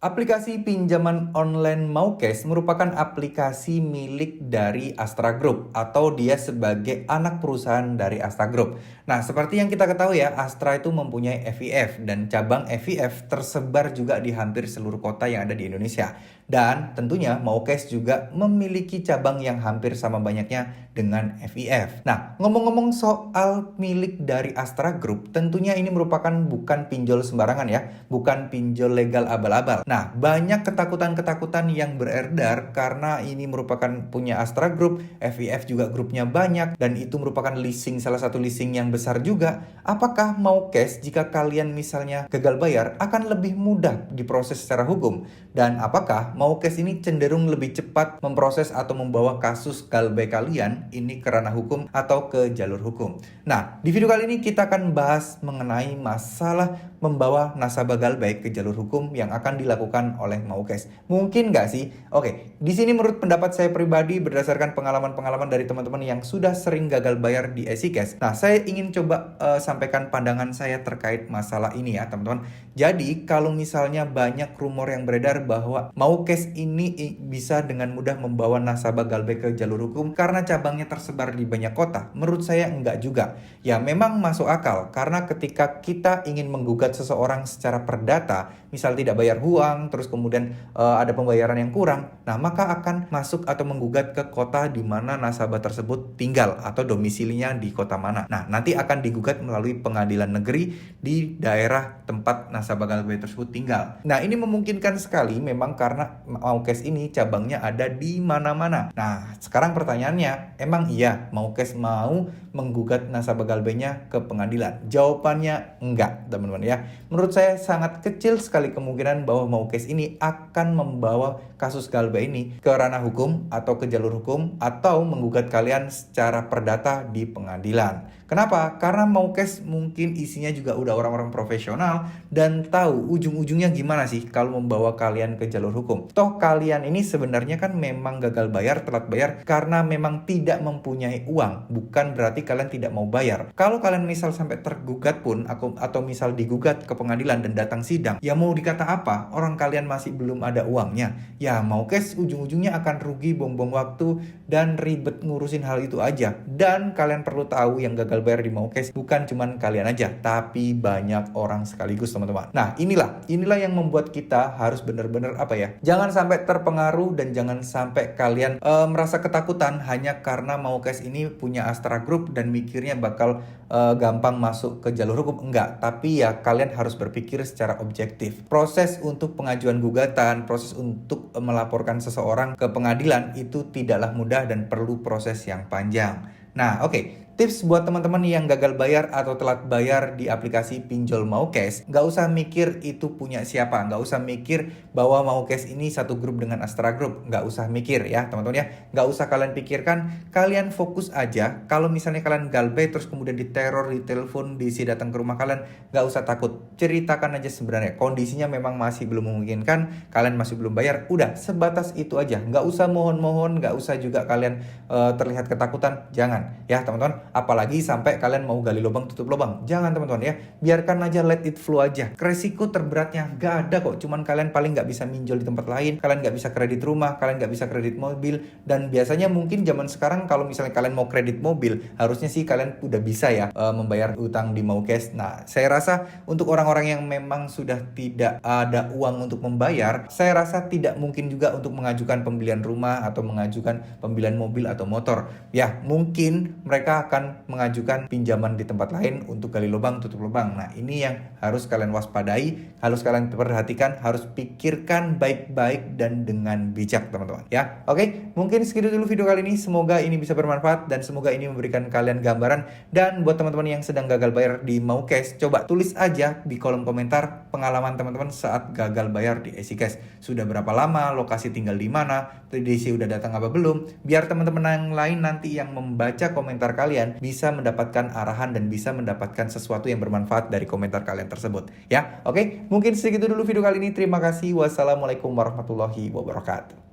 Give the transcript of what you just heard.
Aplikasi pinjaman online Maukes merupakan aplikasi milik dari Astra Group atau dia sebagai anak perusahaan dari Astra Group. Nah, seperti yang kita ketahui ya, Astra itu mempunyai FIF dan cabang FIF tersebar juga di hampir seluruh kota yang ada di Indonesia. Dan tentunya Maukes juga memiliki cabang yang hampir sama banyaknya dengan FIF. Nah, ngomong-ngomong soal milik dari Astra Group, tentunya ini merupakan bukan pinjol sembarangan ya, bukan pinjol legal abal-abal. Nah, banyak ketakutan-ketakutan yang beredar karena ini merupakan punya Astra Group, FIF juga grupnya banyak, dan itu merupakan leasing, salah satu leasing yang besar juga. Apakah Maukes jika kalian misalnya gagal bayar akan lebih mudah diproses secara hukum? Dan apakah Maukes ini cenderung lebih cepat memproses atau membawa kasus galbay kalian ini ke ranah hukum atau ke jalur hukum? Nah, di video kali ini kita akan bahas mengenai masalah membawa nasabah galbay ke jalur hukum yang akan dilakukan oleh Maukes. Mungkin nggak sih? Oke, di sini menurut pendapat saya pribadi berdasarkan pengalaman-pengalaman dari teman-teman yang sudah sering gagal bayar di EasyCash. Nah, saya ingin coba sampaikan pandangan saya terkait masalah ini ya, teman-teman. Jadi, kalau misalnya banyak rumor yang beredar bahwa Maukes ini bisa dengan mudah membawa nasabah galbay ke jalur hukum karena cabangnya tersebar di banyak kota, menurut saya enggak juga. Ya, memang masuk akal karena ketika kita ingin menggugat seseorang secara perdata, misal tidak bayar uang, terus kemudian ada pembayaran yang kurang, nah maka akan masuk atau menggugat ke kota di mana nasabah tersebut tinggal atau domisilinya di kota mana. Nah, nanti akan digugat melalui pengadilan negeri di daerah tempat nasabah galbay tersebut tinggal. Nah, ini memungkinkan sekali memang karena Maukes ini cabangnya ada di mana-mana. Nah, sekarang pertanyaannya, emang iya Maukes mau menggugat nasabah galbaynya ke pengadilan? Jawabannya enggak, teman-teman ya. Menurut saya sangat kecil sekali kemungkinan bahwa Maukes ini akan membawa kasus galbay ini ke ranah hukum atau ke jalur hukum atau menggugat kalian secara perdata di pengadilan. Kenapa? Karena Maukes mungkin isinya juga udah orang-orang profesional dan tahu ujung-ujungnya gimana sih kalau membawa kalian ke jalur hukum. Toh kalian ini sebenarnya kan memang gagal bayar, telat bayar karena memang tidak mempunyai uang. Bukan berarti kalian tidak mau bayar. Kalau kalian misal sampai tergugat pun atau misal digugat ke pengadilan dan datang sidang, ya mau dikata apa? Orang kalian masih belum ada uangnya. Ya Maukes ujung-ujungnya akan rugi, buang-buang waktu dan ribet ngurusin hal itu aja. Dan kalian perlu tahu yang gagal bayar di Maukes bukan cuman kalian aja, tapi banyak orang sekaligus, teman-teman. Nah, inilah yang membuat kita harus benar-benar jangan sampai terpengaruh dan jangan sampai kalian merasa ketakutan hanya karena Maukes ini punya Astra Group dan mikirnya bakal gampang masuk ke jalur hukum. Enggak, tapi ya kalian harus berpikir secara objektif. Proses untuk pengajuan gugatan, proses untuk melaporkan seseorang ke pengadilan itu tidaklah mudah dan perlu proses yang panjang. Nah, oke. Tips buat teman-teman yang gagal bayar atau telat bayar di aplikasi pinjol Maukes, nggak usah mikir itu punya siapa, nggak usah mikir bahwa Maukes ini satu grup dengan Astra Group, nggak usah mikir ya teman-teman ya, nggak usah kalian pikirkan, kalian fokus aja. Kalau misalnya kalian galbay terus kemudian diteror, ditelepon, diisi datang ke rumah kalian, nggak usah takut, ceritakan aja sebenarnya kondisinya memang masih belum memungkinkan, kalian masih belum bayar, udah sebatas itu aja, nggak usah mohon-mohon, nggak usah juga kalian terlihat ketakutan, jangan ya teman-teman. Apalagi sampai kalian mau gali lubang tutup lubang. Jangan teman-teman ya. Biarkan aja, let it flow aja. Resiko terberatnya gak ada kok. Cuman kalian paling gak bisa minjol di tempat lain. Kalian gak bisa kredit rumah. Kalian gak bisa kredit mobil. Dan biasanya mungkin zaman sekarang kalau misalnya kalian mau kredit mobil, harusnya sih kalian udah bisa ya membayar utang di Maukes. Nah, saya rasa untuk orang-orang yang memang sudah tidak ada uang untuk membayar, saya rasa tidak mungkin juga untuk mengajukan pembelian rumah atau mengajukan pembelian mobil atau motor. Ya, mungkin mereka akan mengajukan pinjaman di tempat lain untuk gali lubang tutup lubang. Nah, ini yang harus kalian waspadai, harus kalian perhatikan, harus pikirkan baik-baik dan dengan bijak teman-teman ya. Oke, mungkin segitu dulu video kali ini. Semoga ini bisa bermanfaat dan semoga ini memberikan kalian gambaran. Dan buat teman-teman yang sedang gagal bayar di Maukes, coba tulis aja di kolom komentar pengalaman teman-teman saat gagal bayar di EasyCash. Sudah berapa lama, lokasi tinggal di mana, TDC udah datang apa belum, biar teman-teman yang lain nanti yang membaca komentar kalian bisa mendapatkan arahan dan bisa mendapatkan sesuatu yang bermanfaat dari komentar kalian tersebut ya. Oke, mungkin segitu dulu video kali ini. Terima kasih. Wassalamualaikum warahmatullahi wabarakatuh.